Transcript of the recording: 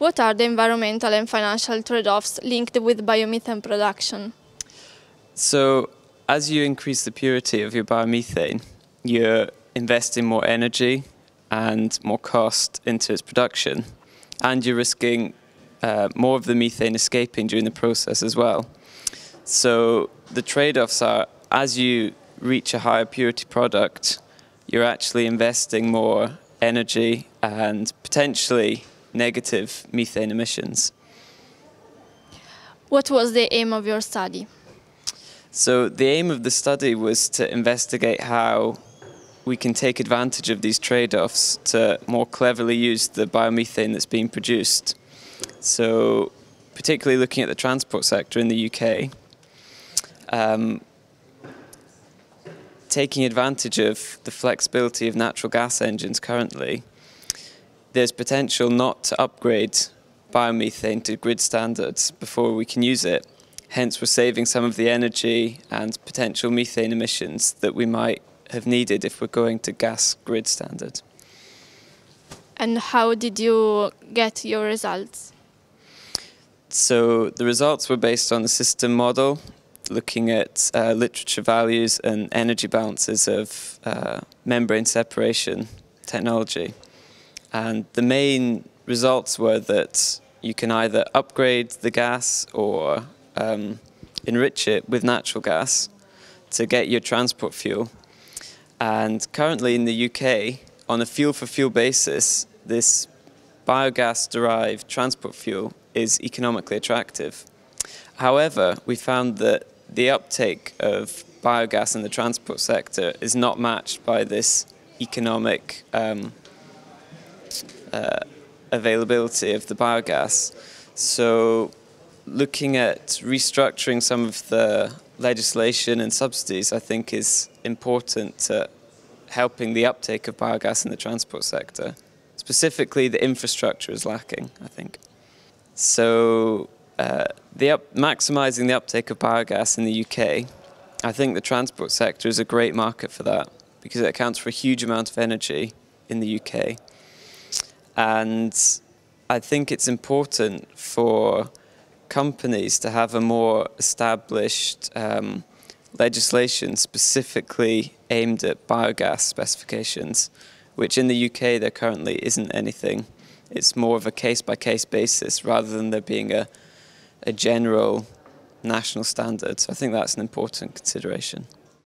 What are the environmental and financial trade-offs linked with biomethane production? So, as you increase the purity of your biomethane, you're investing more energy and more cost into its production, and you're risking more of the methane escaping during the process as well. So the trade-offs are, as you reach a higher purity product, you're actually investing more energy and potentially negative methane emissions. What was the aim of your study? So the aim of the study was to investigate how we can take advantage of these trade-offs to more cleverly use the biomethane that's being produced. So particularly looking at the transport sector in the UK, taking advantage of the flexibility of natural gas engines currently, there's potential not to upgrade biomethane to grid standards before we can use it. Hence, we're saving some of the energy and potential methane emissions that we might have needed if we're going to gas grid standard. And how did you get your results? So the results were based on a system model, looking at literature values and energy balances of membrane separation technology. And the main results were that you can either upgrade the gas or enrich it with natural gas to get your transport fuel. And currently in the UK, on a fuel-for-fuel basis, this biogas-derived transport fuel is economically attractive. However, we found that the uptake of biogas in the transport sector is not matched by this economic availability of the biogas. So looking at restructuring some of the legislation and subsidies, I think, is important to helping the uptake of biogas in the transport sector. Specifically, the infrastructure is lacking, I think. So maximising the uptake of biogas in the UK, I think the transport sector is a great market for that because it accounts for a huge amount of energy in the UK. And I think it's important for companies to have a more established legislation specifically aimed at biogas specifications, which in the UK there currently isn't anything. It's more of a case-by-case basis rather than there being a general national standard. So I think that's an important consideration.